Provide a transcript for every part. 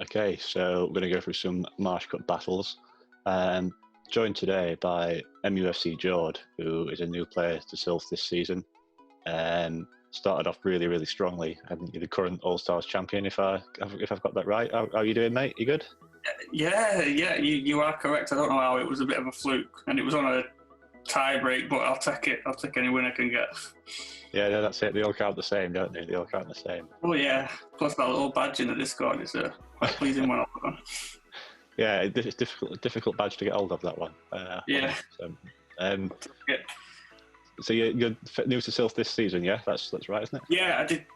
Okay, so we're going to go through some Marsh Cup battles. Joined today by MUFCJord, who is a new player to Silph this season. Started off really strongly. I think you're the current All-Stars champion, if I've got that right. How are you doing, mate? You good? Yeah, you are correct. I don't know how it was a bit of a fluke, and it was on a tie break, but I'll take it. I'll take any win I can get. Yeah, no, that's it. They all count the same, don't they? They all count the same. Oh yeah, plus that little badge in the Discord is a quite pleasing one. Yeah, it's difficult badge to get hold of, that one. Yeah. So you're new to Silph this season, yeah? That's right, isn't it? Yeah, I did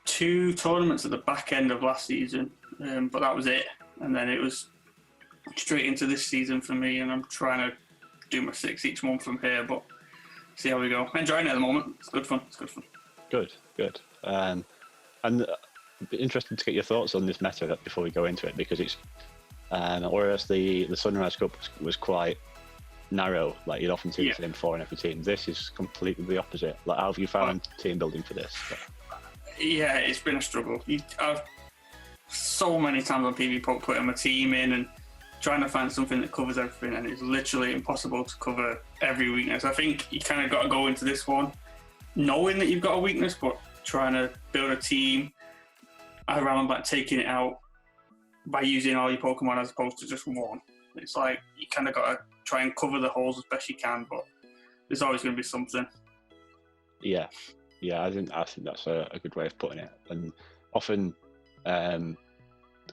2 tournaments at the back end of last season, but that was it. And then it was straight into this season for me, and I'm trying to do my 6 each month from here, but see how we go. I'm enjoying it at the moment. It's good fun. Good. And I'd be interested to get your thoughts on this meta before we go into it, because it's whereas the Sunrise Cup was quite narrow, like you'd often see the same 4 in every team. This is completely the opposite. Like, how have you found team building for this? Yeah, it's been a struggle. I've so many times on PvP putting my team in and trying to find something that covers everything, and it's literally impossible to cover every weakness. I think you kind of got to go into this one knowing that you've got a weakness, but trying to build a team around like taking it out by using all your Pokemon as opposed to just one. It's like you kind of got to try and cover the holes as best you can, but there's always going to be something. Yeah, I think that's a good way of putting it. And often,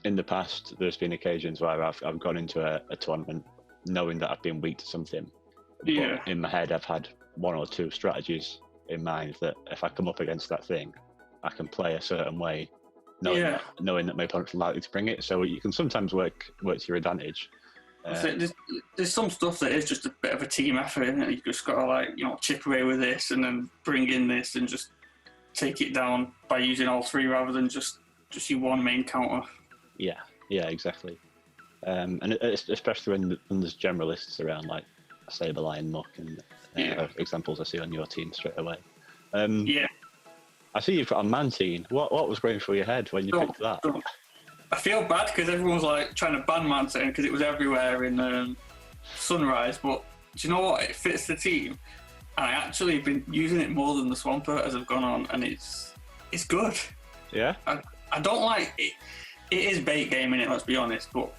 in the past, there's been occasions where I've gone into a tournament knowing that I've been weak to something. Yeah. But in my head, I've had 1 or 2 strategies in mind that if I come up against that thing, I can play a certain way, knowing that my opponent's likely to bring it. So you can sometimes work to your advantage. There's some stuff that is just a bit of a team effort, isn't it? You just got to chip away with this and then bring in this and just take it down by using all 3 rather than just your one main counter. Yeah, exactly. And especially when there's generalists around, like Saberlion, Muck, and examples I see on your team straight away. I see you've got a Mantine. What was going through your head when you picked that? I feel bad because everyone was like trying to ban Mantine because it was everywhere in Sunrise, but do you know what? It fits the team. And I actually have been using it more than the Swampert as I've gone on, and it's good. Yeah? I don't like it. It is bait game in it, let's be honest, but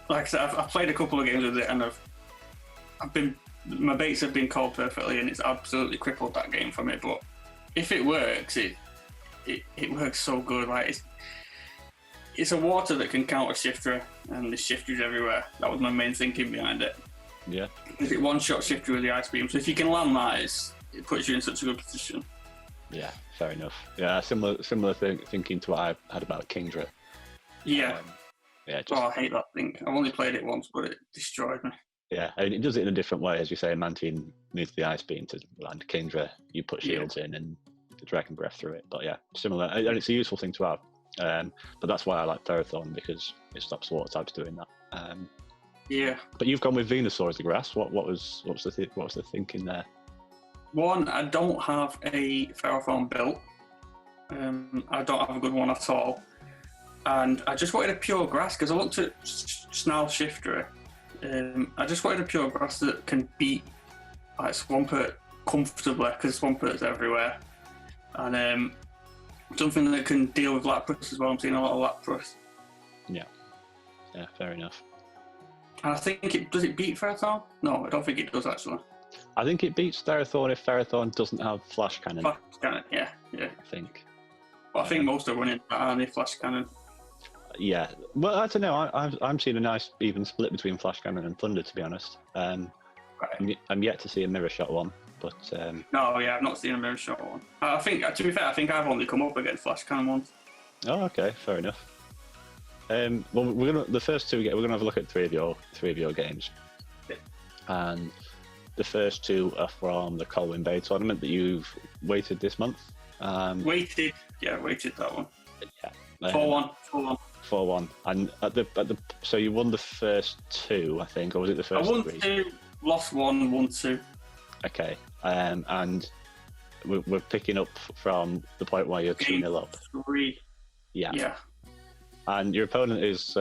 like I said, I've played a couple of games with it, and my baits have been called perfectly, and it's absolutely crippled that game for me. But if it works, it works so good. Like it's a water that can counter Shifter, and the Shifter's everywhere. That was my main thinking behind it. Yeah. Is it one-shot Shifter with the Ice Beam? So if you can land that, it puts you in such a good position. Yeah, fair enough. Yeah, similar thinking to what I had about Kingdra. Yeah. I hate that thing. I've only played it once, but it destroyed me. Yeah, I mean, it does it in a different way. As you say, Mantine needs the Ice Beam to land. Kingdra, you put shields in and the Dragon Breath through it. But yeah, similar. And it's a useful thing to have. But that's why I like Ferrothorn, because it stops water types doing that. But you've gone with Venusaur as the grass. What was the thinking there? One, I don't have a Ferrothorn built. I don't have a good one at all. And I just wanted a pure grass because I looked at Snarl Shifter. I just wanted a pure grass that can beat like Swampert comfortably, because Swampert's everywhere. And something that can deal with Lapras as well. I'm seeing a lot of Lapras. Yeah, fair enough. And I think does it beat Ferrothorn? No, I don't think it does actually. I think it beats Ferrothorn if Ferrothorn doesn't have Flash Cannon. Flash Cannon, yeah. I think. But I think most are running the Flash Cannon. Yeah, well, I don't know. I'm seeing a nice even split between Flash Cannon and Thunder, to be honest. I'm yet to see a Mirror Shot one, but no, I've not seen a Mirror Shot one. I think, to be fair, I've only come up against Flash Cannon once. Oh, okay, fair enough. Well, the first 2 we're gonna have a look at 3 of your games, and the first 2 are from the Colwyn Bay tournament that you've weighted this month. Weighted that one. Yeah. 4-1. 4-1, and so you won the first 2, I think, or was it the first 3? I won 2, lost 1, won 2. Okay, and we're picking up from the point where you're 2-0 up. 3. Yeah. And your opponent is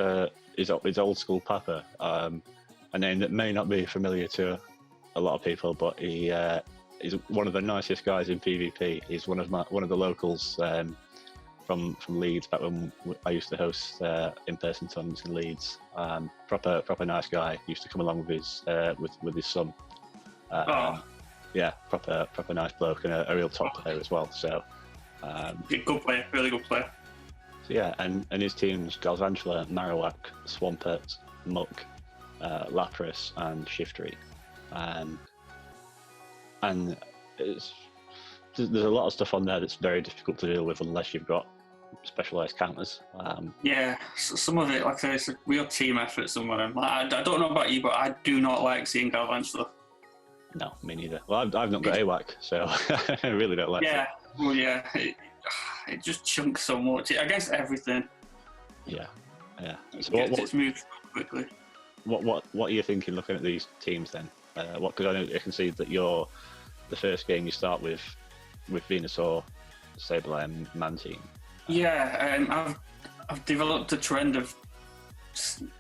Old School Papa, a name that may not be familiar to a lot of people, but he is one of the nicest guys in PvP. He's one of the locals from Leeds, back when I used to host in-person tournaments in Leeds. Proper nice guy. Used to come along with his son. Yeah, proper nice bloke, and a real top player as well. So good player, really good player. So yeah, and his team's Galvantula, Marowak, Swampert, Muck, Lapras, and Shiftry. And there's a lot of stuff on there that's very difficult to deal with unless you've got specialised counters. Yeah, some of it, like I say, it's a real team effort. Some of them. Like, I don't know about you, but I do not like seeing Galvantula. No, me neither. Well, I've not got AWAC, so I really don't like it. Yeah, well, yeah, it just chunks so much against everything. Yeah. So it's moved quickly. What are you thinking looking at these teams then? Because I know I can see that the first game you start with Venusaur, Sableye, and Mantine. Yeah, I've developed a trend of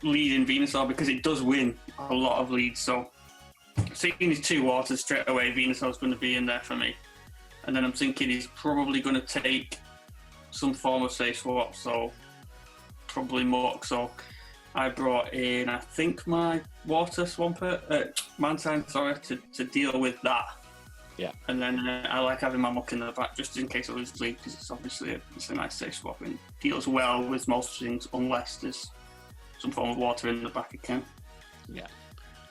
leading Venusaur because it does win a lot of leads. So seeing these two waters straight away, Venusaur's going to be in there for me. And then I'm thinking he's probably going to take some form of safe swap, so probably Muck. So I brought in, I think, my water Swampert, Mantine, to deal with that. Yeah. And then I like having my Muck in the back just in case I lose bleed, because it's obviously it's a nice safe swap and deals well with most things unless there's some form of water in the back again. Yeah.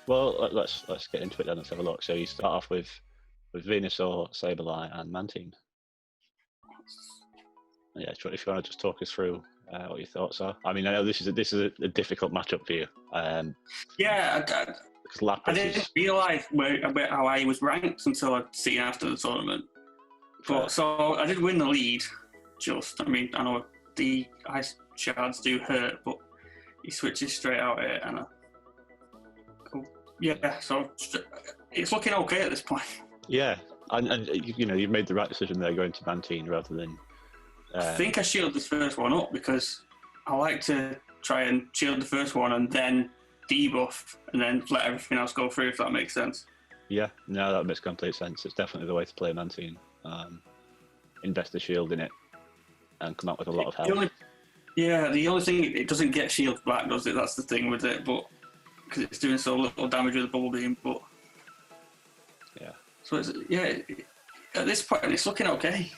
Well, let's get into it then. Let's have a look. So you start off with Venusaur, Sableye, and Mantine. Yeah, if you want to just talk us through what your thoughts are. I mean, I know this is a difficult matchup for you. Yeah, because Lapras I didn't realise how I was ranked until I'd seen after the tournament. But so I did win the lead. I know the ice shards do hurt, but he switches straight out here, and so it's looking okay at this point. Yeah, and you've made the right decision there going to Mantine rather than. I think I shielded this first one up because I like to try and shield the first one and then debuff and then let everything else go through, if that makes sense. Yeah, no, that makes complete sense. It's definitely the way to play Mantine. Invest the shield in it and come out with a lot of health. The only thing, it doesn't get shield back, does it? That's the thing with it, but because it's doing so little damage with the bubble beam. But yeah, so at this point it's looking okay.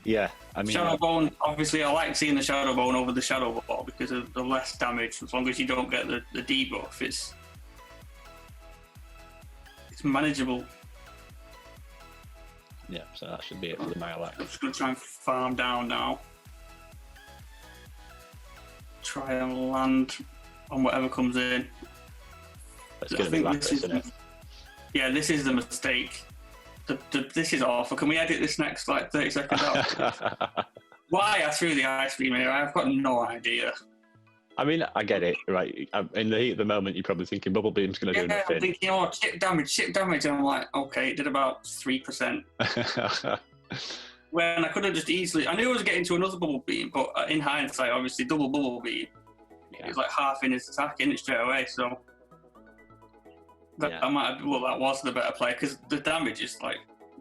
Yeah, I mean, Shadow Bone, obviously I like seeing the Shadow Bone over the Shadow Ball because of the less damage. As long as you don't get the debuff, it's manageable. Yeah, so that should be it for the Marowak. I'm just going to try and farm down now. Try and land on whatever comes in. That's going to be Lapras, isn't it? Yeah, this is the mistake. This is awful. Can we edit this next 30 seconds out? Why I threw the ice beam here, I've got no idea. I mean, I get it, right? In the heat of the moment, you're probably thinking Bubble Beam's going to do nothing. I'm thinking, chip damage. And I'm like, okay, it did about 3%. When I could have just easily... I knew I was getting to another Bubble Beam, but in hindsight, obviously, double Bubble Beam. Yeah. It was like half in his attack, in it straight away, so... That was the better play, because the damage is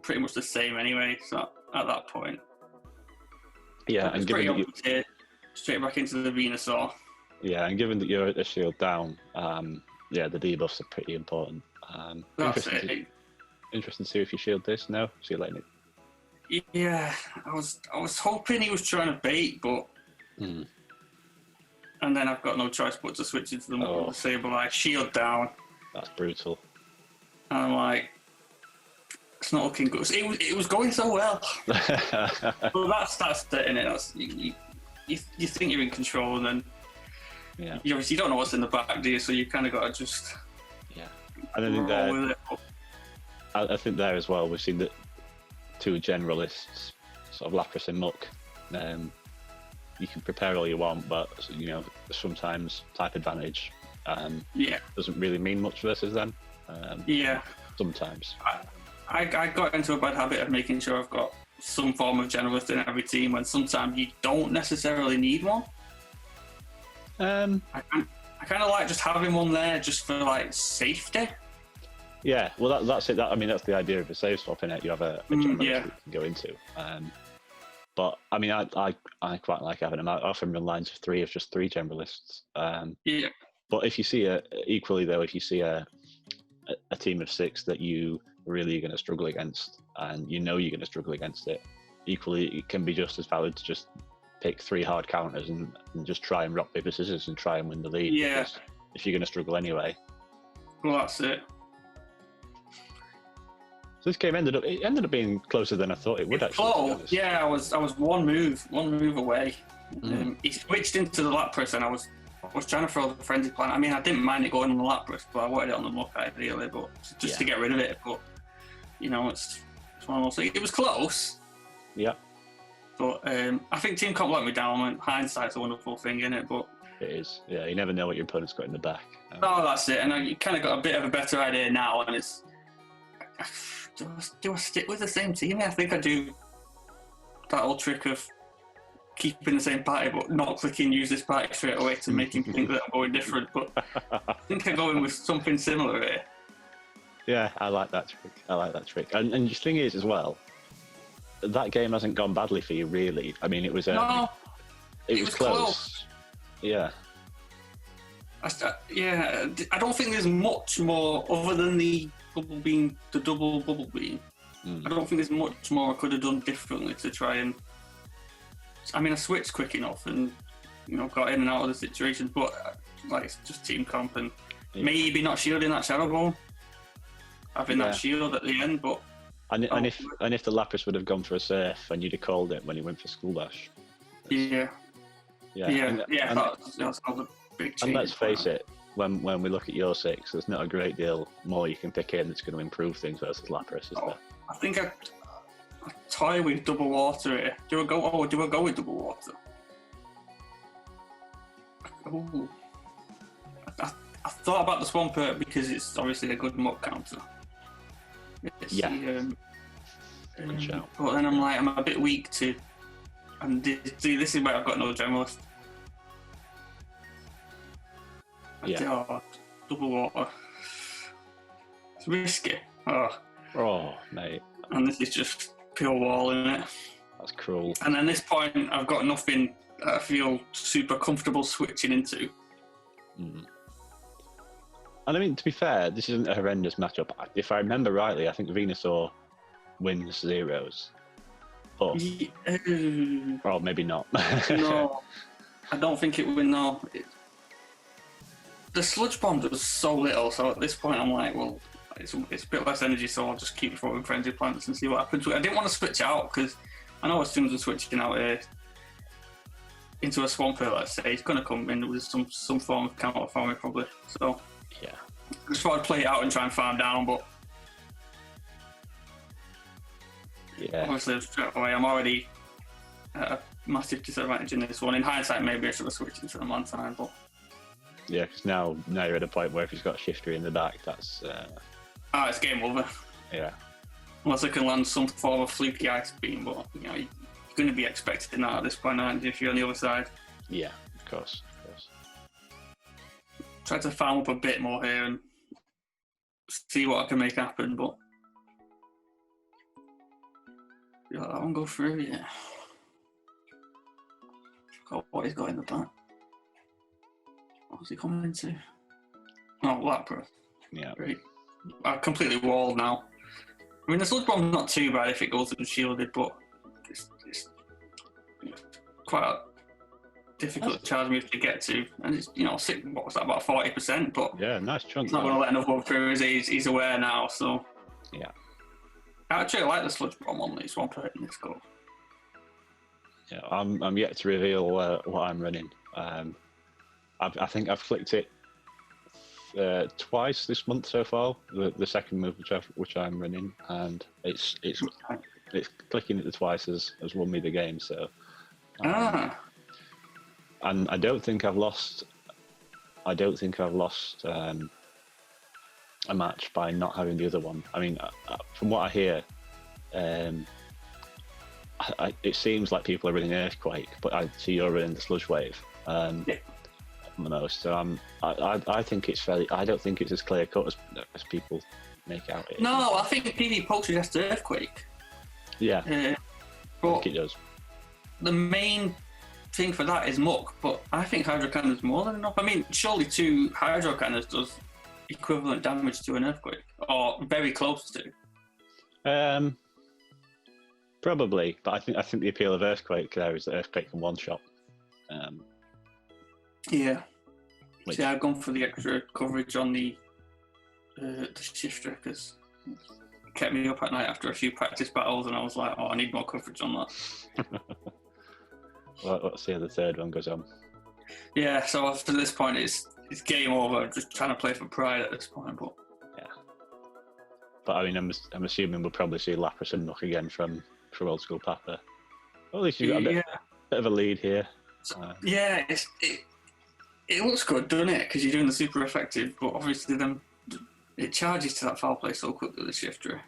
pretty much the same anyway, so at that point. Yeah, and given that you... straight back into the Venusaur. Yeah, and given that you're a shield down, the debuffs are pretty important. Interesting to see if you shield this. No, see you later. Yeah, I was hoping he was trying to bait, but and then I've got no choice but to switch into the Sableye shield down. That's brutal. And I'm like, it's not looking good. It was going so well. But that's it, innit? You think you're in control, and then you obviously don't know what's in the back, do you? So you kind of got to just roll with it. I think there as well, we've seen that two generalists, sort of Lapras and Muck. You can prepare all you want, but sometimes type advantage doesn't really mean much versus them. Sometimes. I got into a bad habit of making sure I've got some form of generalist in every team, when sometimes you don't necessarily need one. I kind of like just having one there just for like safety. Yeah, well, that's it. I mean, that's the idea of a save swap, in it. You have a generalist yeah. you can go into. But I mean, I quite like having them. I often run lines of three generalists. Yeah. But if you see equally though, if you see a team of 6 that you really are going to struggle against, and you know you're going to struggle against it, equally it can be just as valid to just pick 3 hard counters and just try and rock paper scissors and try and win the lead. Yeah. Because if you're going to struggle anyway. Well, that's it. So this game ended up being closer than I thought it would. It's actually. close. Yeah, I was one move away. He switched into the Lapras, and I was trying to throw the frenzy plant. I mean, I didn't mind it going on the Lapras, but I wanted it on the muck ideally, but just to get rid of it. But you know, it's one of those things. It was close. Yeah. But I think Team Comp let me down. And hindsight's a wonderful thing, isn't it? But it is. Yeah, you never know what your opponent's got in the back. Oh, that's it. And you kind of got a bit of a better idea now, and it's. Do I stick with the same team? I think I do that old trick of keeping the same party but not clicking use this party straight away to make him think that I'm going different. But I think I'm going with something similar here. Yeah, I like that trick. And the thing is as well, that game hasn't gone badly for you really. I mean, it was no, it was close. Yeah. I don't think there's much more other than the double bubble beam. I don't think there's much more I could have done differently to try and. I mean, I switched quick enough and got in and out of the situation, but like it's just team comp and maybe not shielding that Shadow Ball, having that shield at the end. But and if the Lapras would have gone for a Surf and you'd have called it when he went for School Dash. Yeah. That's all the big change. And let's face it. When we look at your 6, there's not a great deal more you can pick in that's going to improve things versus Lapras, is there? I think I toy with double water here. Do I go with double water? Ooh. I thought about the Swampert because it's obviously a good muck counter. Good shout. But then I'm like, I'm a bit weak to. And see, this is where I've got no generalist. Double water. It's risky. Oh, mate. And this is just pure wall, isn't it? That's cruel. And at this point, I've got nothing I feel super comfortable switching into. And I mean, to be fair, this isn't a horrendous matchup. If I remember rightly, I think Venusaur wins zeros. Or maybe not. No, I don't think it would win, no. The Sludge Bomb does so little, so at this point I'm like, well, it's a bit less energy, so I'll just keep throwing Frenzy Plants and see what happens. I didn't want to switch out, because I know as soon as I'm switching out here into a Swampert, let's say, it's going to come in with some form of counter for me, probably. So, yeah. I just thought I'd play it out and try and farm down, but obviously straight away I'm already at a massive disadvantage in this one. In hindsight, maybe I should have switched into the Mantine, but yeah, because now you're at a point where if he's got a Shifter in the back, that's it's game over. Yeah. Unless I can land some form of fluky Ice Beam, but you're going to be expecting that at this point, aren't you, if you're on the other side? Yeah, of course. Try to farm up a bit more here and see what I can make happen, but you let that one go through, yeah. Forgot what he's got in the back. What's he coming into? Oh, Lapras. Yeah. Great. I'm completely walled now. I mean, the Sludge Bomb's not too bad if it goes unshielded, but it's quite a difficult charge move to get to. And it's, what was that, about 40%? But yeah, nice chunk. He's not going to let another one through, he's aware now, so. Yeah. I actually like the Sludge Bomb on this one in this goal. Yeah, I'm yet to reveal what I'm running. I think I've clicked it twice this month so far. The second move which I'm running, and it's clicking it the twice has won me the game. So, and I don't think I've lost. A match by not having the other one. I mean, from what I hear, it seems like people are running Earthquake, but I see you're running the Sludge Wave. the most. So I think it's fairly. I don't think it's as clear cut as people make out. It No, I think PvP Poke suggests Earthquake. Yeah, I but think it does. the main thing for that is Muck, but I think Hydro Cannon's more than enough. I mean, surely 2 Hydro Cannons does equivalent damage to an Earthquake, or very close to. Probably, but I think the appeal of Earthquake there is that Earthquake can one shot. Yeah. Which- See, I've gone for the extra coverage on the shifter because it kept me up at night after a few practice battles, and I was like, oh, I need more coverage on that. Well, let's see how the third one goes on. Yeah, so after this point, it's game over. I'm just trying to play for pride at this point, but Yeah. But I mean, I'm assuming we'll probably see Lapras and Nook again from Old School Papa. Well, at least you've got a bit of a lead here. Yeah, it looks good, doesn't it? Because you're doing the super effective, but obviously then it charges to that foul play so quickly, the shifter.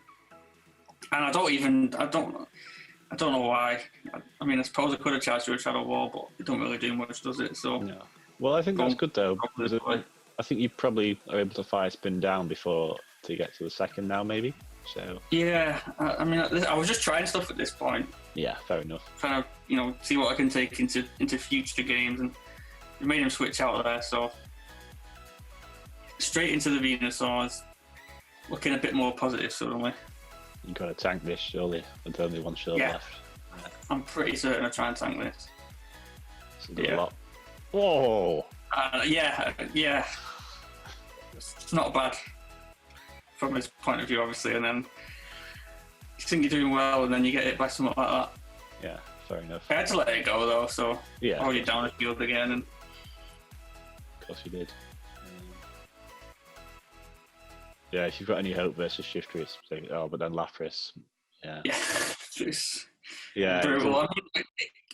And I don't know why. I mean, I suppose I could have charged to a Shadow Wall, but it don't really do much, does it? So No. Well, I think that's good though. Because I think you probably are able to fire spin down before to get to the second now, maybe. So yeah, I mean, I was just trying stuff at this point, yeah, fair enough. trying to see what I can take into future games, and it made him switch out there. So straight into the Venusaurs, looking a bit more positive suddenly. You've got to tank this surely with only one shield Yeah. left. I'm pretty certain I'll try and tank this. So a lot. Whoa! Yeah. It's not bad from his point of view, obviously, and then you think you're doing well, and then you get hit by something like that. Yeah, fair enough. I had to let it go though, so Yeah, you're down the field again, and of course you did. Yeah, if you've got any hope versus Shifter, it's but then Lapras. Yeah. yeah, it's Yeah. brutal. I mean,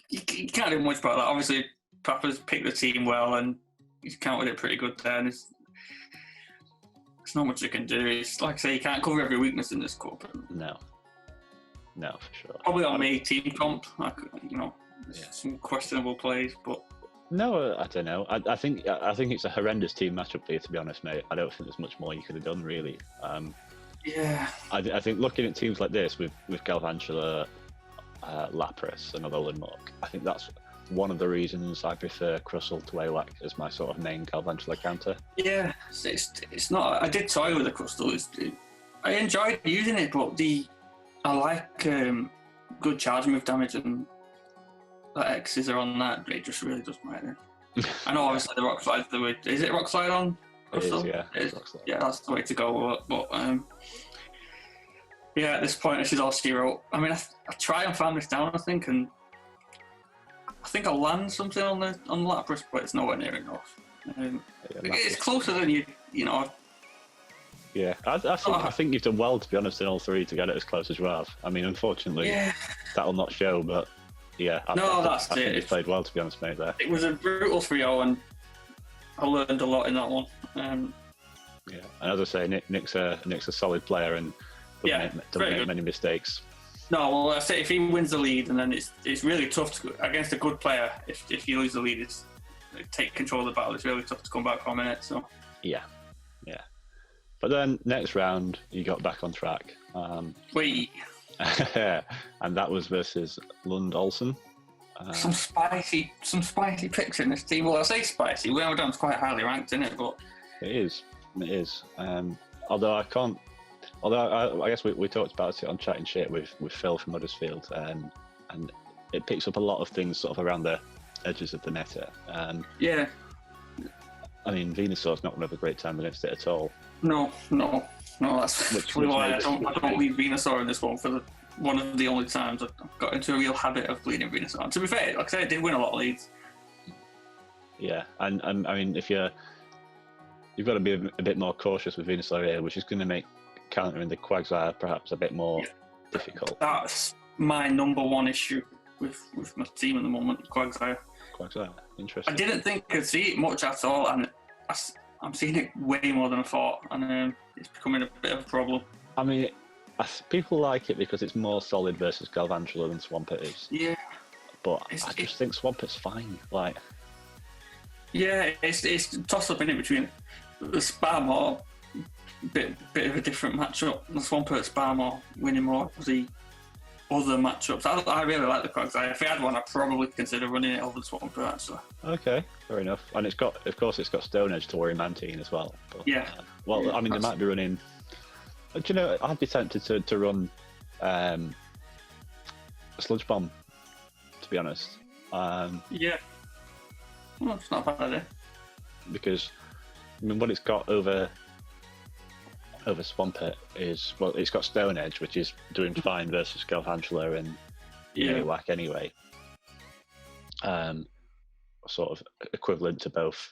you can't do much about that. Obviously, Papa's picked the team well, and he's counted it pretty good there. And it's not much you can do. It's like I say, you can't cover every weakness in this cup. No, for sure. Probably on me, team comp, some questionable plays, but No, I don't know. I think it's a horrendous team matchup for you, to be honest, mate. I don't think there's much more you could have done, really. yeah. I think looking at teams like this with Galvantula, Lapras, and Alolan Muck, I think that's one of the reasons I prefer Crustle to Awak as my sort of main Galvantula counter. Yeah, it's not. I did toy with the Crustle. I enjoyed using it, but I like good charge move damage, and the X's are on that. It just really does matter. I know, obviously, the Rock Slide's the way. Is it Rock Slide on Crustle? It is, yeah. It is. Rock Slide. Yeah, that's the way to go. But yeah, at this point, this is all zero. I mean, I try and farm this down, I think, and I think I'll land something on Lapras, but it's nowhere near enough. It's closer than you know. Yeah, I think you've done well, to be honest, in all three to get it as close as you have. I mean, unfortunately, that'll not show, but yeah. I think you've played well, to be honest, mate, there. It was a brutal 3-0, and I learned a lot in that one. Yeah, and as I say, Nick's a solid player and doesn't make many mistakes. No, well, I say if he wins the lead, and then it's really tough against a good player. If you lose the lead, it's take control of the battle. It's really tough to come back from it. So yeah. But then next round, you got back on track. Wait. And that was versus Lund Olsen. Some spicy picks in this team. Well, I say spicy. Welldown's quite highly ranked, isn't it? But it is. Although I guess we talked about it on Chatting Shit with Phil from Huddersfield, and it picks up a lot of things sort of around the edges of the meta. Yeah. I mean, Venusaur's not going to have a great time against it at all. No. That's probably why I don't lead Venusaur in this one for one of the only times I've got into a real habit of bleeding Venusaur. And to be fair, like I said, it did win a lot of leads. Yeah, and I mean, you've got to be a bit more cautious with Venusaur here, which is going to make countering the Quagsire perhaps a bit more difficult. That's my number one issue with my team at the moment, Quagsire. Interesting. I didn't think I'd see it much at all, and I'm seeing it way more than I thought, and it's becoming a bit of a problem. I mean, people like it because it's more solid versus Galvantula than Swampert is. Yeah. But I just think Swampert's fine. Like, Yeah, it's toss up in it between the Spam or bit of a different matchup. The Swampert Spam or winning more of the other matchups. I really like the Quagsire. If I had one, I'd probably consider running it over the Swampert actually. Okay, fair enough. And of course, it's got Stone Edge to worry Mantine as well. But, Yeah. Well, I mean, they might be running. Do you know? I'd be tempted to run Sludge Bomb, to be honest. Yeah. Well, it's not a bad idea. Because I mean, what it's got over Swampert is, well, it's got Stone Edge, which is doing fine versus Galvantula and Whack anyway. Sort of equivalent to both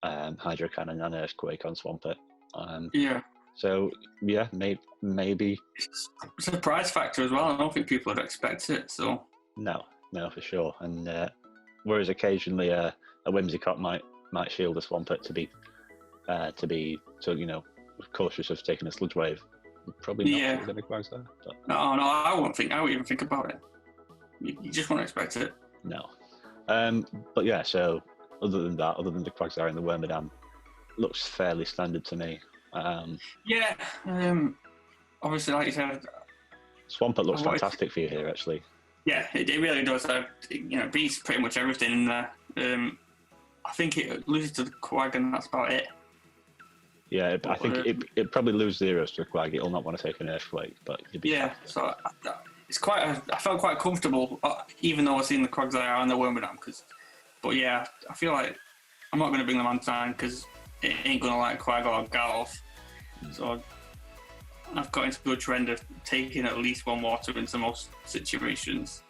Hydro Cannon and Earthquake on Swampert. So yeah, maybe. It's a prize factor as well. I don't think people would expect it. So no, for sure. And whereas occasionally a Whimsicott might shield a Swampert to be cautious of taking a Sludge Wave. Probably not with any Quagsire. No, I wouldn't even think about it. You just won't expect it. No. But yeah, so other than the Quagsire and the Wormadam, looks fairly standard to me. Obviously, like you said, Swampert looks fantastic for you here, actually. Yeah, it really does. It beats pretty much everything in there. I think it loses to the Quag, and that's about it. Yeah, I think it probably lose zeros to a Quag. It'll not want to take an Earthquake, but so it's quite. I felt quite comfortable, even though I've seen the Quagsire and the Wormadam. But yeah, I feel like I'm not going to bring the Mantine because it ain't going to like Quag or Galf. So I've got into a good trend of taking at least one water into most situations.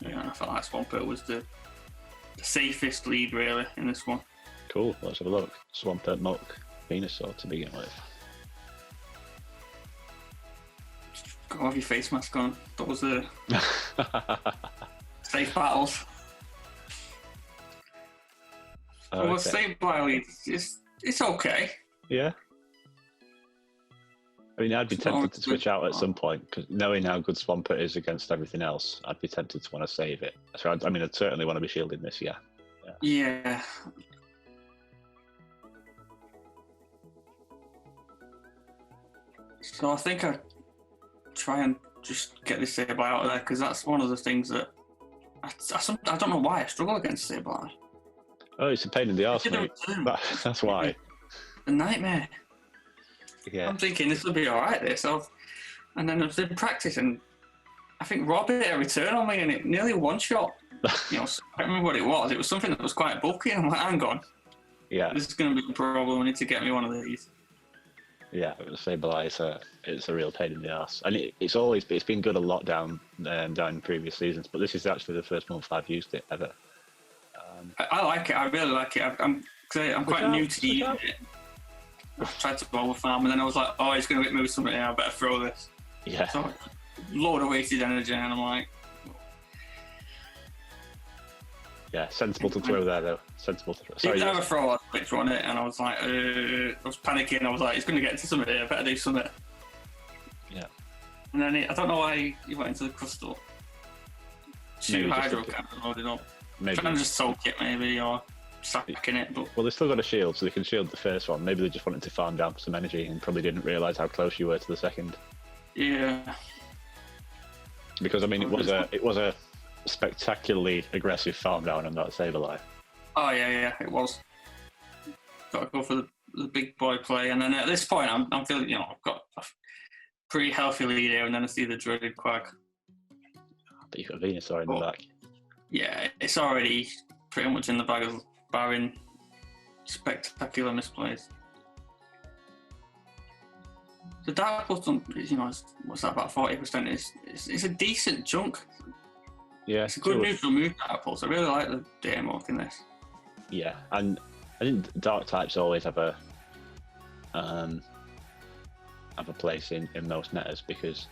Yeah, I felt like Swampert was the safest lead really in this one. Cool. Let's have a look. Swampert, Muck, Venusaur to begin with. Got to have your face mask on. That was the safe battles. Okay. Well, Sableye lead, it's okay. Yeah. I mean, I'd be tempted to switch out at some point, because knowing how good Swampert is against everything else, I'd be tempted to want to save it. So, I'd certainly want to be shielding this, yeah. Yeah. So I think I'd try and just get this Sableye out of there, because that's one of the things that I don't know why I struggle against Sableye. Oh, it's a pain in the arse, mate. That's why. A nightmare. Yeah. I'm thinking this will be alright, and then I've been practicing. I think Rob hit a return on me and it nearly one-shot. I can't remember what it was. It was something that was quite bulky, and I'm like, hang on. Yeah. This is going to be a problem. I need to get me one of these. Yeah, Sableye, it's a real pain in the arse. And it's been good a lot down in previous seasons, but this is actually the first month I've used it ever. I like it. I really like it. I'm quite new to using it. I tried to bowl farm, and then I was like, oh, he's going to move something here. I better throw this. Yeah. So, load of wasted energy, and I'm like... Yeah, sensible to throw there, though. Sensible to throw. Sorry, I throw a switch on it, and I was like, I was panicking. I was like, he's going to get into something here. I better do something. Yeah. And then I don't know why he went into the crystal. Two hydro cans loaded up. Maybe. Trying to just soak it, maybe, or sacking it. But well, they've still got a shield, so they can shield the first one. Maybe they just wanted to farm down for some energy and probably didn't realise how close you were to the second. Yeah. Because I mean, it was a spectacularly aggressive farm down on that Sableye. Oh yeah, it was. Got to go for the big boy play, and then at this point, I'm feeling, I've got a pretty healthy lead here, and then I see the dreaded Quag. But you've got Venusaur in the back. Yeah, it's already pretty much in the bag, barring spectacular misplays. The Dark Pulse, what's that, about 40%? It's a decent chunk. Yeah, it's a good neutral move, Dark Pulse. I really like the data in this. Yeah, and I think Dark types always have a place in most metas because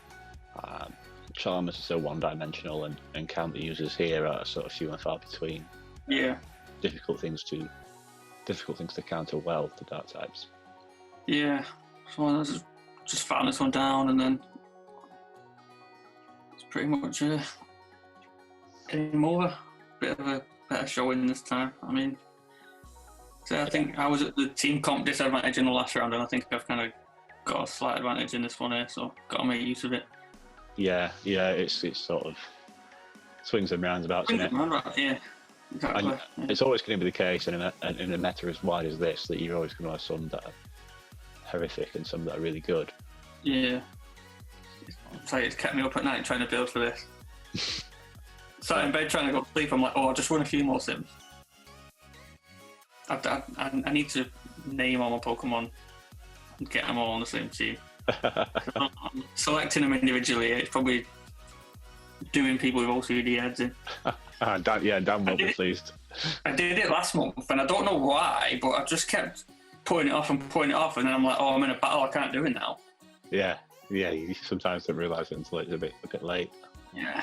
Charmers are so one-dimensional and counter users here are sort of few and far between. Yeah. Difficult things to counter well to Dark types. Yeah. So I just found this one down, and then it's pretty much game over. Bit of a better showing this time. I mean, So I think I was at the team comp disadvantage in the last round, and I think I've kind of got a slight advantage in this one here, so got to make use of it. Yeah, it's sort of swings and roundabouts, isn't it? Yeah, exactly. And it's always going to be the case in a meta as wide as this that you're always going to have some that are horrific and some that are really good. Yeah. It's like it's kept me up at night trying to build for this. Sat in bed trying to go to sleep, I'm like, I'll just run a few more sims. I need to name all my Pokemon and get them all on the same team. I'm selecting them individually, it's probably doing people with OCD heads in. Dan will be pleased. I did it last month, and I don't know why, but I just kept putting it off, and then I'm like, I'm in a battle, I can't do it now. Yeah, you sometimes don't realise it until it's a bit late. Yeah.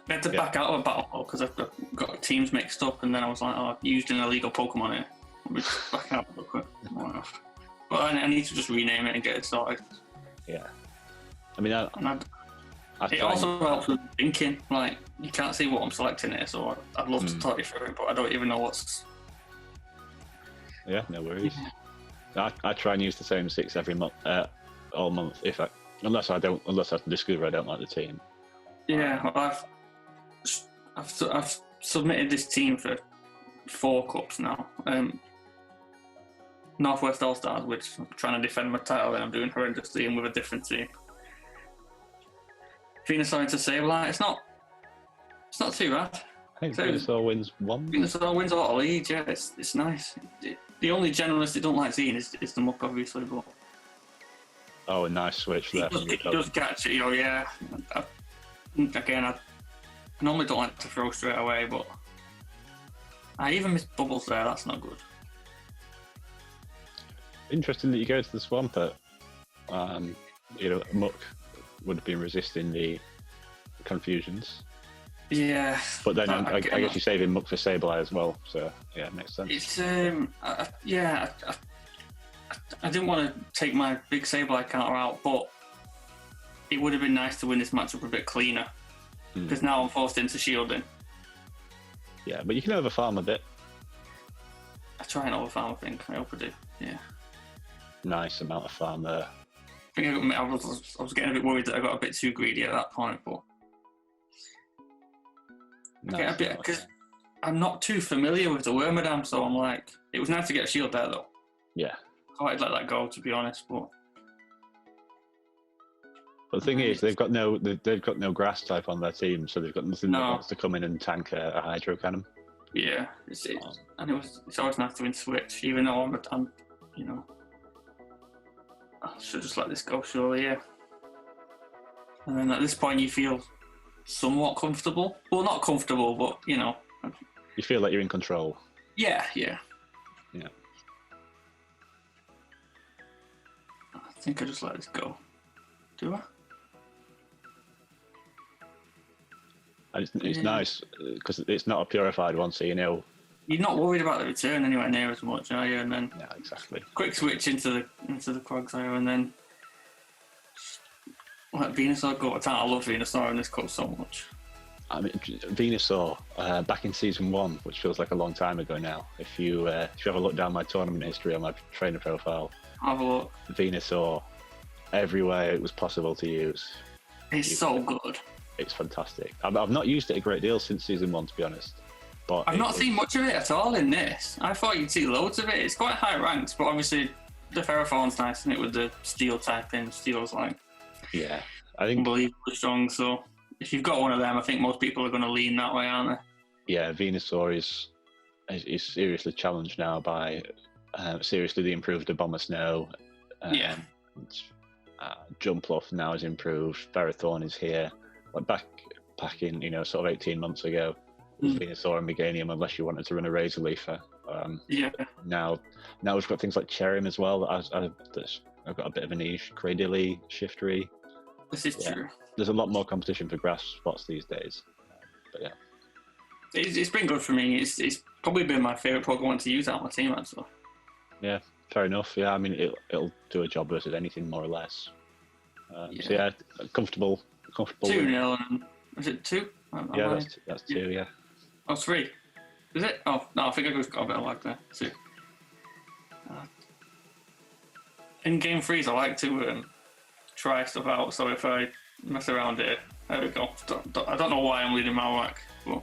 I had to back out of a battle because I've got teams mixed up, and then I was like, I've used an illegal Pokemon here. We're just backing out real quick. But I need to just rename it and get it sorted. Yeah. I mean, it also helps with thinking. Like, you can't see what I'm selecting here, so I'd love to talk you through it, but I don't even know what's... Yeah, no worries. Yeah. I try and use the same 6 every month, all month, unless I discover I don't like the team. Yeah, well, I've submitted this team for 4 cups now. Northwest All Stars, which I'm trying to defend my title, and I'm doing horrendously and with a different team. Venusaur into Sableye. It's not too bad. I think Venusaur wins 1. Venusaur wins a lot of leads. Yeah, it's nice. The only generalist that don't like Zine is the Muck, obviously, but. Oh, a nice switch there. He does catch it, yeah. I normally don't like to throw straight away, but I even missed bubbles there. That's not good. Interesting that you go to the Swampert. Muck would have been resisting the confusions. Yeah. But then I guess you're saving Muck for Sableye as well, so yeah, it makes sense. It's I didn't want to take my big Sableye counter out, but it would have been nice to win this matchup a bit cleaner. Because now I'm forced into shielding. Yeah, but you can overfarm a bit. I try and overfarm, I think. I hope I do. Yeah. Nice amount of farm there. I think I was getting a bit worried that I got a bit too greedy at that point, but Nice. because I'm not too familiar with the Wormadam, so I'm like, it was nice to get a shield there though. Yeah. I'd let that go, to be honest, but the thing is, they've got no grass type on their team, so they've got nothing that wants to come in and tank a hydro cannon. Yeah, it's always nice to win switch, even though I'm I should just let this go, surely, yeah. And then at this point, you feel somewhat comfortable. Well, not comfortable, but you feel like you're in control. Yeah. I think I just let this go. Do I? And it's nice because it's not a purified one, so you're not worried about the return anywhere near as much, are you? And then exactly. Quick switch into the Quagsire, and then let Venusaur go to town. I love Venusaur in this cup so much. I mean, Venusaur back in season 1, which feels like a long time ago now. If you have a look down my tournament history on my trainer profile, have a look. Venusaur everywhere it was possible to use. It's so good. It's fantastic. I've not used it a great deal since season 1, to be honest. But I've not seen much of it at all in this. I thought you'd see loads of it. It's quite high ranked, but obviously the Ferrothorn's nice, isn't it, with the steel type in. Steel's like I think unbelievably strong. So if you've got one of them, I think most people are going to lean that way, aren't they? Yeah, Venusaur is seriously challenged now by seriously the improved Bomber Snow. Jumpluff now is improved. Ferrothorn is here. Like back in sort of 18 months ago, Venusaur and Meganium, unless you wanted to run a Razor Leafer. Now we've got things like Cherrim as well. I've got a bit of a niche. Cradily, Shiftery. This is true. There's a lot more competition for grass spots these days. But yeah, it's been good for me. It's probably been my favourite Pokemon to use out on my team, actually. Yeah, fair enough. Yeah, I mean it'll do a job versus anything more or less. So yeah, comfortable. 2-0. Is it 2? Yeah, that's 2. Yeah. Oh, 3. Is it? Oh, no, I think I just got a bit of lag there. See. In Gamefreak, I like to try stuff out, so if I mess around here, there we go. I don't know why I'm leading Marowak, but...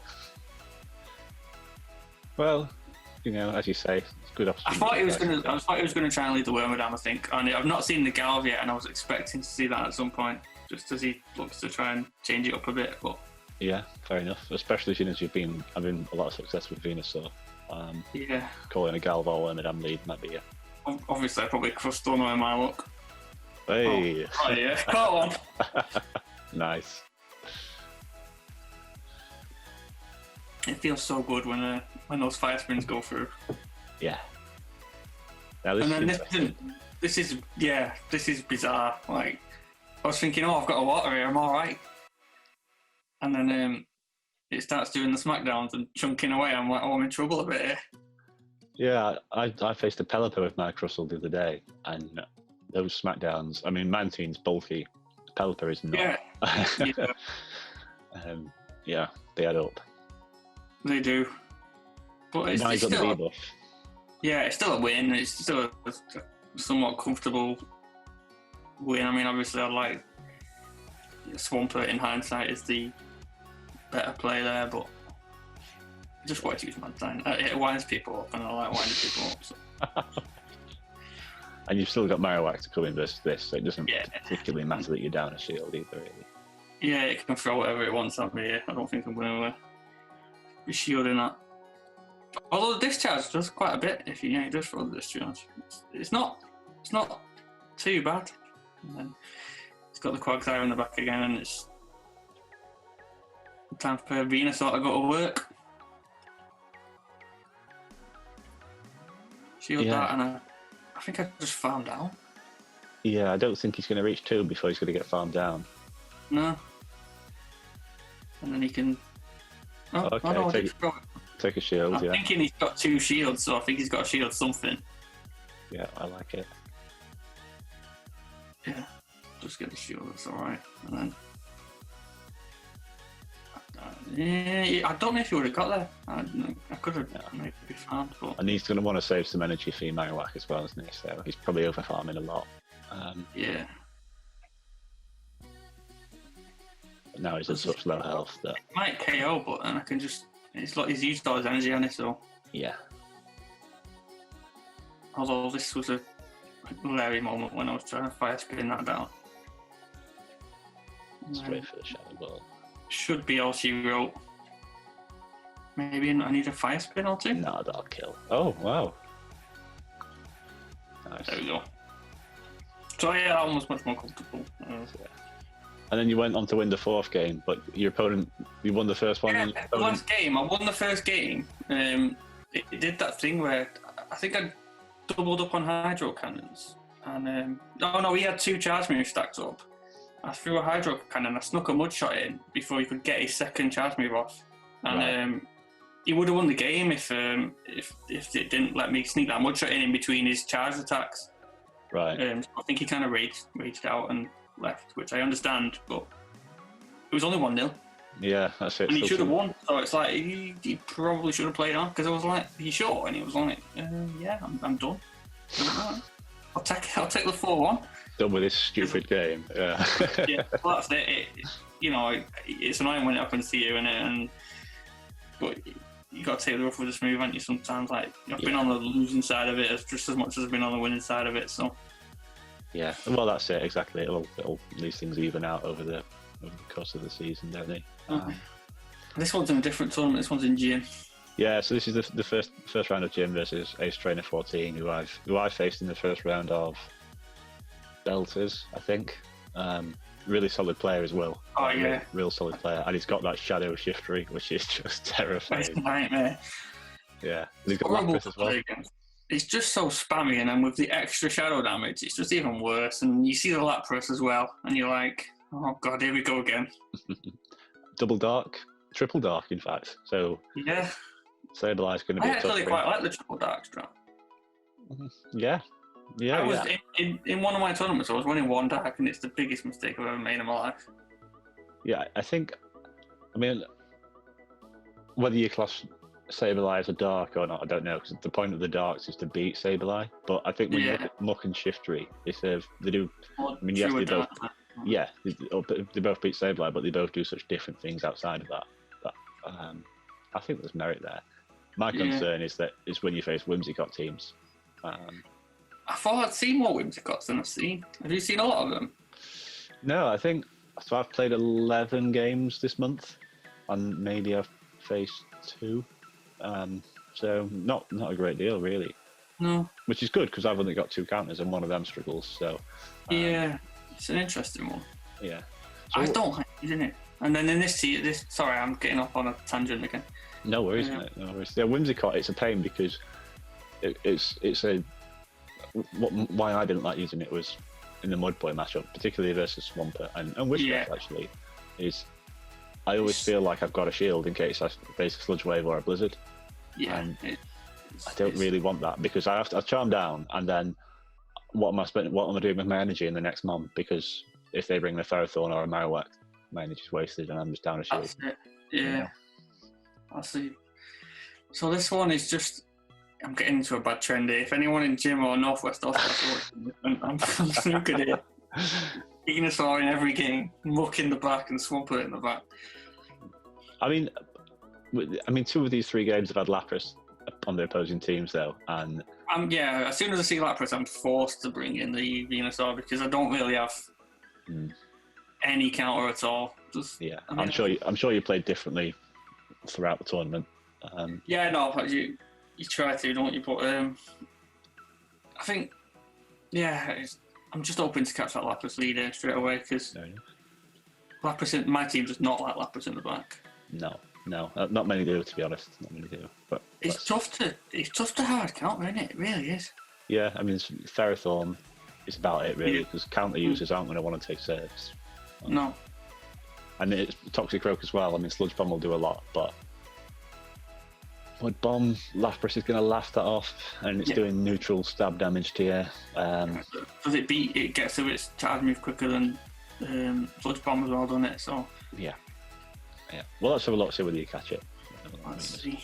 Well, you know, as you say, it's a good opportunity. I thought he was gonna try and lead the Wormadam, I think. And I've not seen the Galv yet, and I was expecting to see that at some point, just as he looks to try and change it up a bit, but... Yeah, fair enough. Especially since you've been having a lot of success with Venusaur. Yeah. Calling a Galv or Wormadam lead might be Obviously, I probably crushed on my luck. Hey! Oh yeah, come on! Nice. It feels so good when those fire spins go through. Yeah. Now this is bizarre. Like, I was thinking, I have got a water here, I'm alright. And then it starts doing the smackdowns and chunking away. I'm like, I'm in trouble a bit here. Yeah, I faced a Pelipper with my Crustle the other day, and those smackdowns. I mean, Mantine's bulky. Pelipper is not. Yeah. They add up. They do. But it's got still the debuff. Yeah, it's still a win. It's still a somewhat comfortable win. I mean, obviously, I'd like Swampert in hindsight is the better play there, but I just wanted to use Mantine. It winds people up, and I like winding people up. So. And you've still got Marowak to come in versus this, so it doesn't particularly matter that you're down a shield either, really. Yeah, it can throw whatever it wants at me. I don't think I'm going to be shielding that. Although the discharge does quite a bit. If it does throw the discharge, it's not too bad. And then it's got the Quagsire in the back again, and it's time for Venusaur to go to work. Shield that, and I think I just farmed down. Yeah, I don't think he's going to reach 2 before he's going to get farmed down. No. And then he can... Oh, okay, no, take a shield, I'm thinking he's got 2 shields, so I think he's got to shield something. Yeah, I like it. Yeah, just get the shield, that's alright. And then... I don't know if he would have got there. I could have maybe farmed, but... And he's going to want to save some energy for Marowak as well, isn't he? So he's probably over farming a lot. Yeah. But now he's at such low health that... It might KO, but then I can just... It's like he's used all his energy on it, so... Yeah. Although this was a Larry moment when I was trying to fire spin that down. Straight for the Shadow Ball. Should be all she wrote. Maybe I need a fire spin or 2? No, that'll kill. Oh, wow. Nice. There we go. So yeah, that one was much more comfortable. And then you went on to win the 4th game, but your opponent, you won the first one? Yeah, the last game. I won the first game. It did that thing where I think I doubled up on Hydro Cannons. And he had 2 Charge Moves stacked up. I threw a Hydro Cannon, I snuck a Mud Shot in before he could get his second Charge Move off. And he would have won the game if it didn't let me sneak that Mud Shot in between his charge attacks. Right. So I think he kind of raged out and left, which I understand, but it was only 1-0. Yeah, that's it. And he should have won, so it's like, he probably should have played on, because I was like, "Are you sure?" And he was like, "Yeah, I'm done." I'll take the 4-1. Done with this stupid game. Yeah. Yeah, well, that's it. It's annoying when it happens to you, but you got to take the rough with the smooth, haven't you? Sometimes, like I've been on the losing side of it just as much as I've been on the winning side of it. So. Yeah. Well, that's it exactly. These things even out over the course of the season, don't they? This one's in a different tournament. This one's in Gym. Yeah, so this is the first round of Gym versus Ace Trainer 14, who I faced in the first round of Deltas, I think. Really solid player as well. Oh yeah, real solid player, and he's got that Shadow Shiftry, which is just terrifying. It's a nightmare. Yeah, and he's got Lapras as well. It's just so spammy, and then with the extra shadow damage, it's just even worse. And you see the Lapras as well, and you're like, "Oh god, here we go again." Double Dark, Triple Dark, in fact. So yeah, Sableye going to be. I actually quite like the Triple Dark strat. Yeah. Yeah, I was in one of my tournaments. I was winning 1 dark, and it's the biggest mistake I've ever made in my life. Yeah, I mean, whether you class Sableye as a dark or not, I don't know, because the point of the darks is to beat Sableye. But I think when you look at Muck and Shiftry, they do. I mean, yes, they both. Yeah, they both beat Sableye, but they both do such different things outside of that. But I think there's merit there. My concern is when you face Whimsicott teams. I thought I'd seen more Whimsicotts than I've seen. Have you seen a lot of them? No, I think so. I've played 11 games this month, and maybe I've faced 2. So not a great deal, really. No. Which is good because I've only got 2 counters and one of them struggles. So yeah, it's an interesting one. Yeah. So, I don't like it, isn't it? And then in this sorry, I'm getting off on a tangent again. No worries, mate. No worries. Yeah, Whimsicott, it's a pain because it's a. Why I didn't like using it was in the Mudboy matchup, particularly versus Swampert and Whisper actually, is I always feel like I've got a shield in case I face a Sludge Wave or a Blizzard. Yeah. And I don't really want that because I charm down and then what am I doing with my energy in the next month? Because if they bring the Ferrothorn or a Marowak, my energy's wasted and I'm just down a shield. That's it. Yeah. I see. So this one is just, I'm getting into a bad trend here. If anyone in Gym or Northwest Oscar, I'm looking at it. Venusaur in every game, Muck in the back and Swampert in the back. I mean, 2 of these 3 games have had Lapras on the opposing teams though, and as soon as I see Lapras, I'm forced to bring in the Venusaur because I don't really have any counter at all. I'm sure you played differently throughout the tournament. You try to, don't you? But I think, I'm just hoping to catch that Lapras leader straight away because Lapras, my team does not like Lapras in the back. No, not many do, to be honest. Not many do. But it's tough to hard counter, isn't it? It really is. Yeah, I mean, Ferrothorn is about it really because counter users aren't going to want to take serves. No. And it's Toxic Rogue as well. I mean, Sludge Bomb will do a lot, but Mud Bomb, Lapras is going to laugh that off, and it's doing neutral stab damage to you. Does it gets to its charge move quicker than Sludge Bomb as well, doesn't it? So yeah. Well, let's have a look, see whether you catch it. Let's see.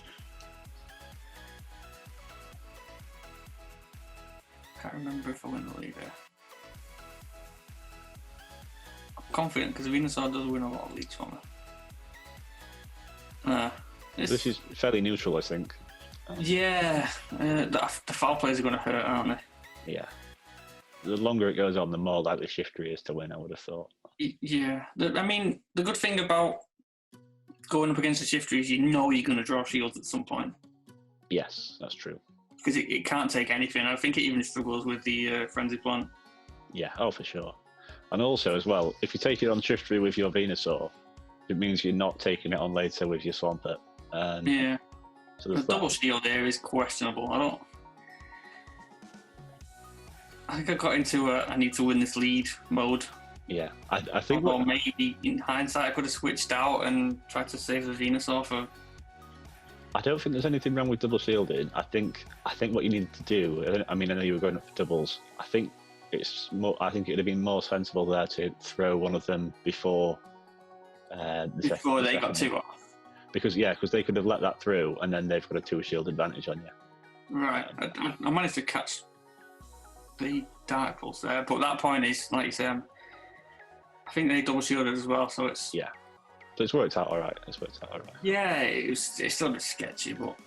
Can't remember if I win the league there. I'm confident because Venusaur does win a lot of leagues for me. This is fairly neutral, I think. The foul plays are going to hurt, aren't they? Yeah. The longer it goes on, the more likely Shiftry is to win, I would have thought. Yeah. I mean, the good thing about going up against the Shiftry is you're going to draw shields at some point. Yes, that's true. Because it can't take anything. I think it even struggles with the Frenzy Plant. Yeah, for sure. And also, as well, if you take it on Shiftry with your Venusaur, it means you're not taking it on later with your Swampert. So the double shield there is questionable. I think I got into I need to win this lead mode. Yeah, I think. Or maybe in hindsight I could have switched out and tried to save the Venusaur for. I don't think there's anything wrong with double shielding. I think what you need to do. I mean, I know you were going up for doubles. I think it'd have been more sensible there to throw one of them before. Before they got 2 off. Because they could have let that through, and then they've got a 2 shield advantage on you. Right. I managed to catch the Dark Pulse there, but that point is, like you say, I think they double shielded as well, so it's... Yeah. So it's worked out all right. Yeah, it's still a bit sketchy, but...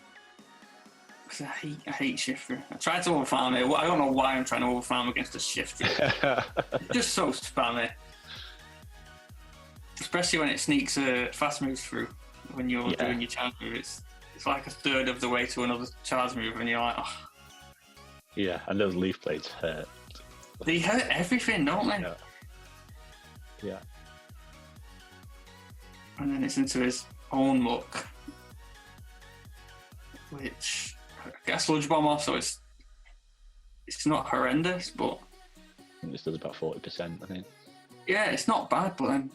Because I hate Shiftry. I tried to overfarm it. I don't know why I'm trying to overfarm against a Shiftry. It's just so spammy. Especially when it sneaks fast moves through when you're doing your charge move. It's like a third of the way to another charge move, and you're like, oh. Yeah, and those leaf blades hurt. They hurt everything, don't they? Yeah. And then it's into his own Muck, which gets Sludge Bomb off, so it's not horrendous, but I think this does about 40%, I think. Yeah, it's not bad, but then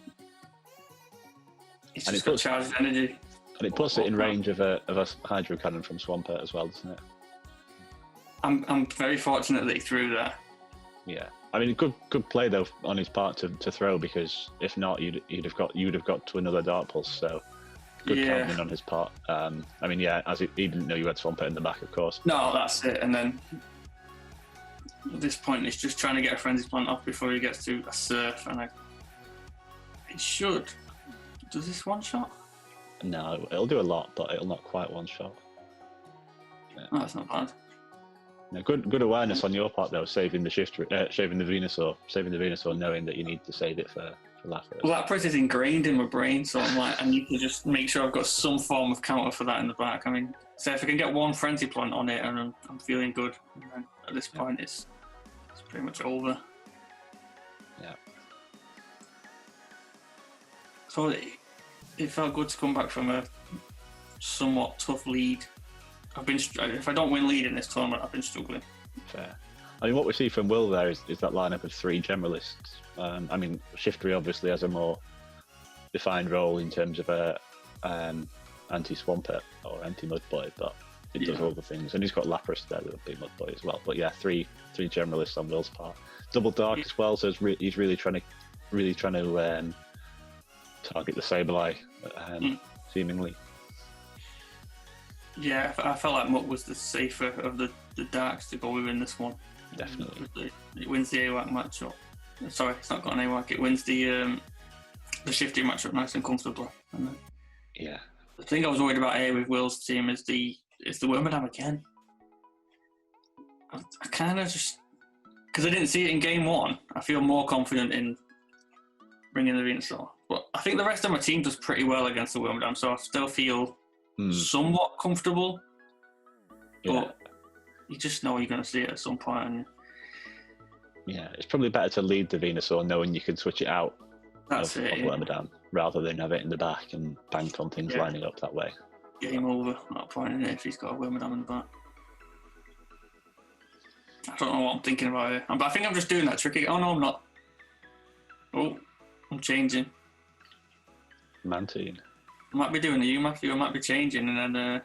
it's just got charged energy. And it puts it in range of a Hydro Cannon from Swampert as well, doesn't it? I'm very fortunate that he threw that. Yeah, I mean, good play though on his part to throw, because if not, you'd have got to another Dark Pulse. So Good counting on his part. I mean, yeah, he didn't know you had Swampert in the back, of course. No, that's it. And then at this point, it's just trying to get a Frenzy Plant off before he gets to a Surf. And it should. Does this one shot? No, it'll do a lot, but it'll not quite one shot. Yeah. Oh, that's not bad. No, good awareness on your part though, saving the Venusaur, knowing that you need to save it for Lapras. Well, Lapras is ingrained in my brain, so I'm like, I need to just make sure I've got some form of counter for that in the back. I mean, so if I can get one Frenzy Plant on it, and I'm feeling good. And then at this point, it's pretty much over. Yeah. So it felt good to come back from a somewhat tough lead. If I don't win lead in this tournament, I've been struggling. Fair. I mean, what we see from Will there is that lineup of 3 generalists. I mean, Shiftry obviously has a more defined role in terms of a anti-Swampert or anti-Mudboy, but it does all the things. And he's got Lapras there that would be Mudboy as well. But yeah, three generalists on Will's part. Double Dark as well, so he's really trying to target the Sableye, seemingly. Yeah, I felt like Muck was the safer of the darks to go with in this one. Definitely. It wins the AWAC matchup. Sorry, it's not got an AWAC. It wins the Shifty matchup nice and comfortably. And yeah. The thing I was worried about here with Will's team is the Wormadam again. I kind of just, because I didn't see it in game 1, I feel more confident in bringing the Venusaur. But I think the rest of my team does pretty well against the Wormadam, so I still feel somewhat comfortable. Yeah. But you just know you're going to see it at some point. And yeah, it's probably better to lead the Venusaur knowing you can switch it out of Wormadam rather than have it in the back and bank on things lining up that way. Game over at that point, isn't it, if he's got a Wormadam in the back. I don't know what I'm thinking about here. But I think I'm just doing that tricky. Oh, no, I'm not. Oh, I'm changing. Mantine. I might be doing you, Matthew. I might be changing and then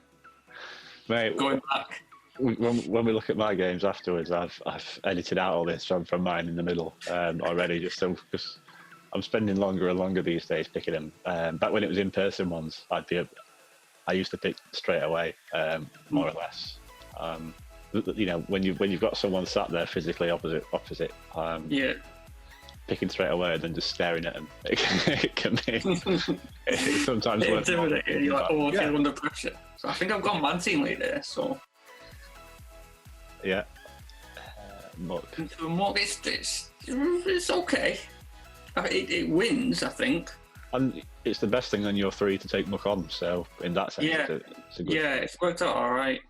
going back. When we look at my games afterwards, I've edited out all this from mine in the middle already, just so because I'm spending longer and longer these days picking them. Back when it was in-person ones, I used to pick straight away, more or less. You know, when you've got someone sat there physically opposite, picking straight away and then just staring at them, it can be it's sometimes intimidating. You're like, oh, I feel under pressure. So I think I've got Mantine lead there, so. Yeah. Muck. It's okay. It wins, I think. And it's the best thing on your 3 to take Muck on, so in that sense, it's a good it's worked out all right.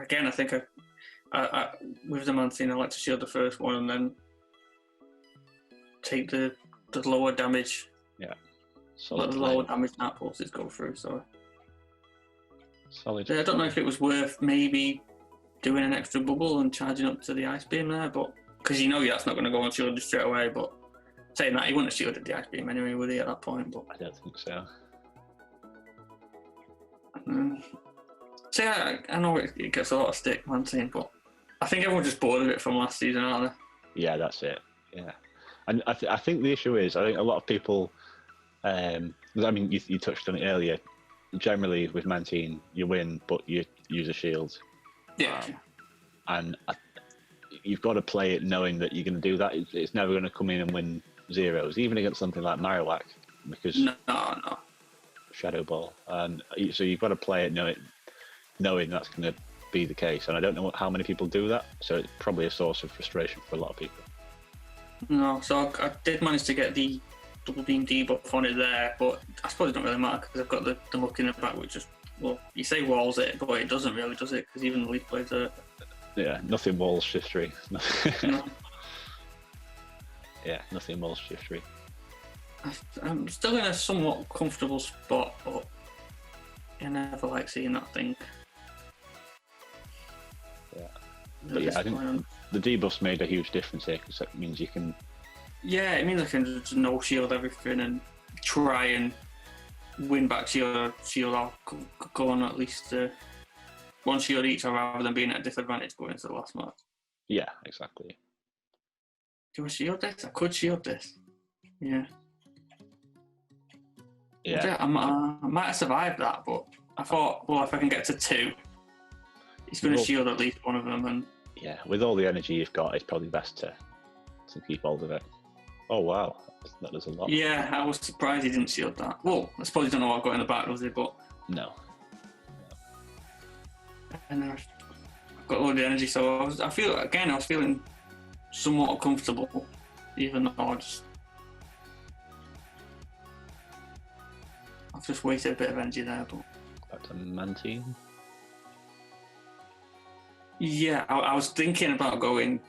Again, I think I with the Mantine, I like to shield the first one and then take the lower damage. Yeah. Let the lower damage nat pulses go through, so. Solid. I don't know if it was worth maybe doing an extra bubble and charging up to the Ice Beam there, but because you know that's not going to go on shielded straight away, but saying that, he wouldn't have shielded the Ice Beam anyway, would he, at that point? But I don't think so. So yeah, I know it gets a lot of stick, Mantine, but I think everyone's just bored of it from last season, aren't they? Yeah, that's it. Yeah. And I think the issue is, I think a lot of people, I mean, you touched on it earlier, generally with Mantine, you win, but you use a shield. Yeah. And you've got to play it knowing that you're going to do that. It's never going to come in and win zeros, even against something like Marowak, because no. Shadow Ball. And so you've got to play it knowing that's going to be the case. And I don't know how many people do that, so it's probably a source of frustration for a lot of people. No, so I did manage to get the double beam debuff on it there, but I suppose it don't really matter because I've got the Muck in the back, which just, well, you say walls it, but it doesn't really, does it? Because even the Leaf Blades are... Yeah, nothing walls Shiftry. No. Yeah, nothing walls Shiftry. I'm still in a somewhat comfortable spot, but I never like seeing that thing. Yeah. But yeah, I think the debuffs made a huge difference here because that means you can... Yeah, it means I can just no-shield everything and try and win back shield or go on at least one shield each rather than being at a disadvantage going into the last match. Yeah, exactly. Do I shield this? I could shield this. Yeah. Yeah. I might have survived that, but I thought, well, if I can get to 2, he's going to shield at least one of them. And yeah, with all the energy you've got, it's probably best to keep hold of it. Oh wow, that does a lot. Yeah, I was surprised he didn't shield that. Well, I suppose he don't know what I've got in the back, does he? But no. And I've got all the energy, so I was feeling somewhat comfortable, even though I've just wasted a bit of energy there. But back to Mantine. Yeah, I was thinking about going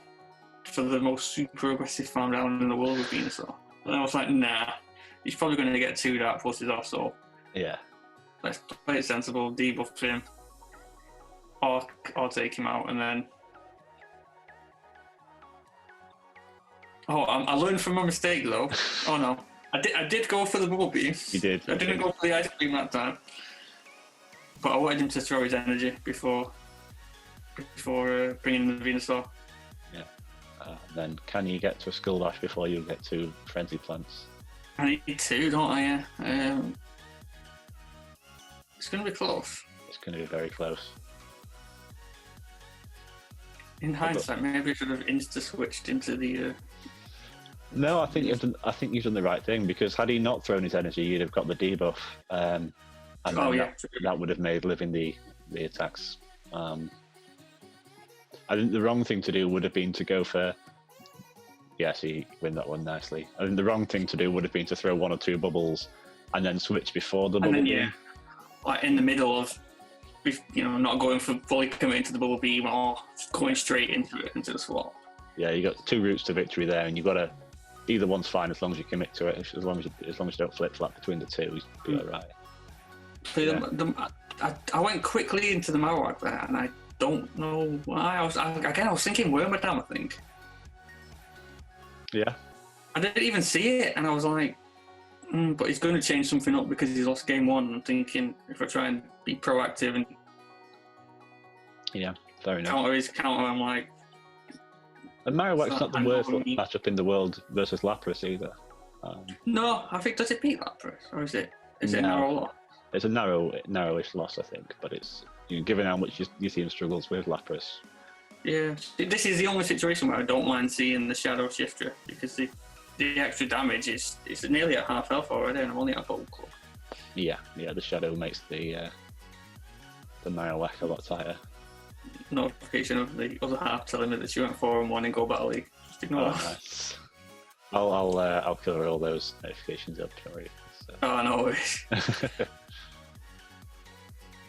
for the most super aggressive farm down in the world with Venusaur. And I was like, nah, he's probably going to get 2 Dark Pulses off, so yeah, let's play it sensible, debuff him, or take him out, and then... Oh, I learned from my mistake, though. Oh, no. I did go for the Bubble Beam. You did. I didn't go for the Ice Beam that time. But I wanted him to throw his energy before bringing in the Venusaur. Yeah. Then can you get to a Skull Dash before you get to Frenzy Plants? I need 2, don't I? Yeah. It's going to be close. It's going to be very close. In hindsight, maybe I should have insta-switched into the... No, I think you've done the right thing, because had he not thrown his energy, you'd have got the debuff, and that would have made living the attacks. I think the wrong thing to do would have been to go for... Yes, he win that one nicely. I think the wrong thing to do would have been to throw 1 or 2 bubbles and then switch before the bubble beam. Like in the middle of, not going for fully committing to the bubble beam or going straight into the swap. Yeah, you got 2 routes to victory there, and you've got to... Either one's fine as long as you commit to it. As long as you don't flip-flop between the 2, you'll be all right. I went quickly into the Marowak there, and I don't know why. I was thinking Wormadam, I think. Yeah. I didn't even see it, and I was like, but he's going to change something up because he's lost game 1. I'm thinking if I try and be proactive and fair enough. counter his counter, I'm like... And Marowak's not the worst matchup in the world versus Lapras either. No, I think, does it beat Lapras? Or is it a narrow loss? It's a narrowish loss, I think, but it's given how much you see him struggles with Lapras. Yeah, this is the only situation where I don't mind seeing the Shadow Shifter, because the extra damage is nearly at half health already, and I'm only at full club. Yeah, the Shadow makes the Marowak a lot tighter. Notification of the other half telling me that she went 4-1 in Go Battle League. Just ignore that. Nice. I'll cover all those notifications up for you. So. Oh, no worries.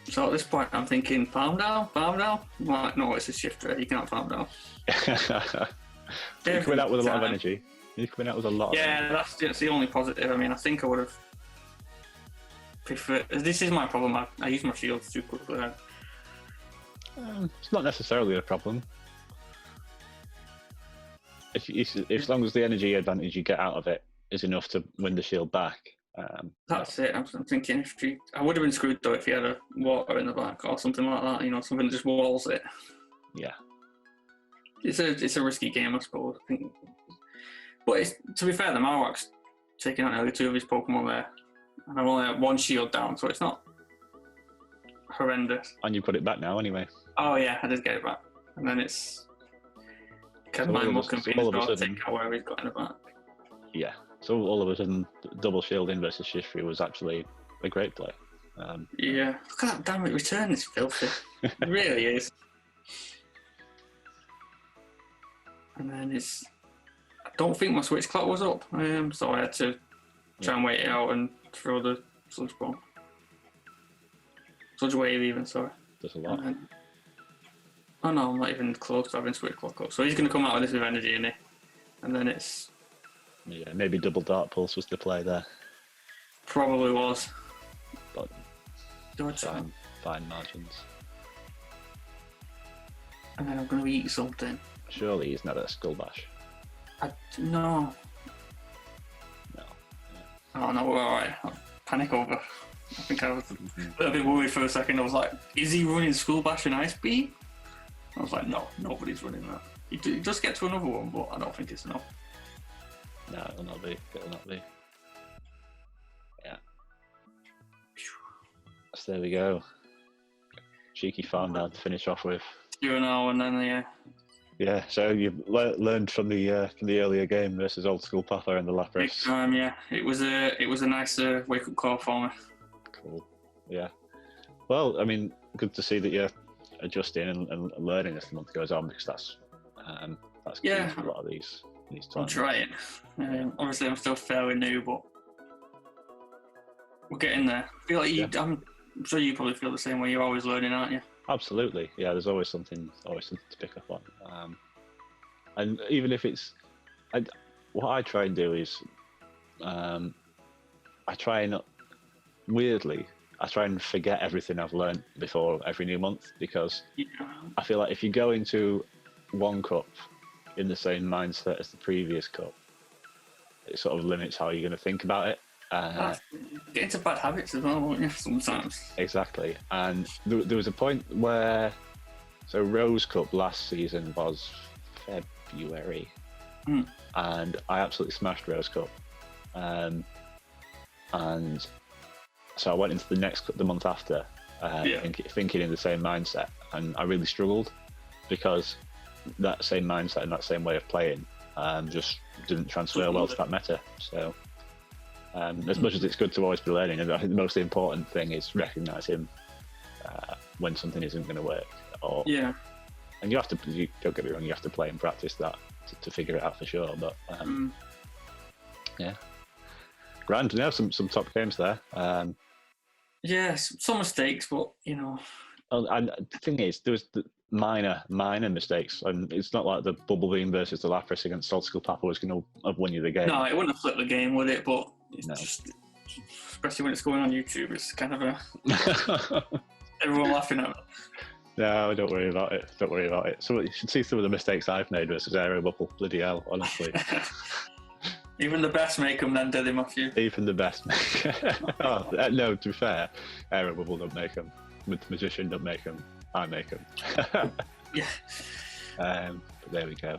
So at this point, I'm thinking, farm down? Like, no, it's a shifter. You can't farm down. You're coming out with a lot of energy. Yeah, that's the only positive. I mean, I think I would have preferred... This is my problem. I use my shields too quickly. It's not necessarily a problem. If as long as the energy advantage you get out of it is enough to win the shield back. That's it. I'm thinking I would have been screwed though if he had a water in the back or something like that. Something that just walls it. Yeah. It's a risky game, I suppose. But to be fair, the Marowak's taking out nearly 2 of his Pokemon there, and I've only had 1 shield down, so it's not horrendous. And you've got it back now, anyway. Oh yeah, I did get it back, and then it's my more convenient to take out where he's got in the back. Yeah. So all of a sudden, double shielding versus Shiftry was actually a great play. Yeah. Look at that damage return, it's filthy. It really is. And then I don't think my switch clock was up, so I had to try and wait it out and throw the Sludge Bomb. Sludge Wave even, sorry. That's a lot. Oh no, I'm not even close to having switch clock up. So he's going to come out with this with energy in it. And then it's... Yeah, maybe double Dark Pulse was the play there. Probably was. But fine margins. And then I'm going to eat something. Surely he's not a Skull Bash. No. No. Oh no, we're alright. I'll panic over. I think I was a little bit worried for a second. I was like, is he running Skull Bash and Ice Beam? I was like, no, nobody's running that. He does get to another one, but I don't think it's enough. No, it'll not be. Yeah. Yes, there we go. Cheeky farm down to finish off with. 2-0, and then Yeah, so you've learned from the earlier game versus old school Papa and the big Lapras. time. Yeah, it was a nice wake up call for me. Cool. Yeah. Well, I mean, good to see that you're adjusting and learning as the month goes on, because that's key to a lot of these times. I'm trying. Obviously, I'm still fairly new, but we're getting there. I feel like I'm sure you probably feel the same way. You're always learning, aren't you? Absolutely. Yeah. There's always something to pick up on. And even if it's, what I try and do is, I try and forget everything I've learned before every new month, because I feel like if you go into one cup in the same mindset as the previous cup, it sort of limits how you're going to think about it. Get into bad habits as well, won't you, sometimes? Exactly. And there was a point where, so Rose Cup last season was February, and I absolutely smashed Rose Cup. And so I went into the month after, thinking in the same mindset, and I really struggled, because that same mindset and that same way of playing just didn't transfer well to that meta. So as much as it's good to always be learning, and I think the most important thing is recognising when something isn't going to work. And you don't get me wrong, you have to play and practice that to figure it out for sure. But yeah, grand. Now some top games there. Some mistakes, but you know. And the thing is, there was the minor mistakes, and it's not like the Bubble Beam versus the Lapras against Old School Papa was going to have won you the game. No, it wouldn't have flipped the game, would it? But it's just, especially when it's going on YouTube, it's kind of everyone laughing at it. No, don't worry about it. So you should see some of the mistakes I've made versus Aero Bubble. Bloody hell, honestly. Even the best make them, then, do they, Matthew? Even the best make no, to be fair, Aero Bubble don't make them. Magician don't make them. I make them. Yeah. But there we go.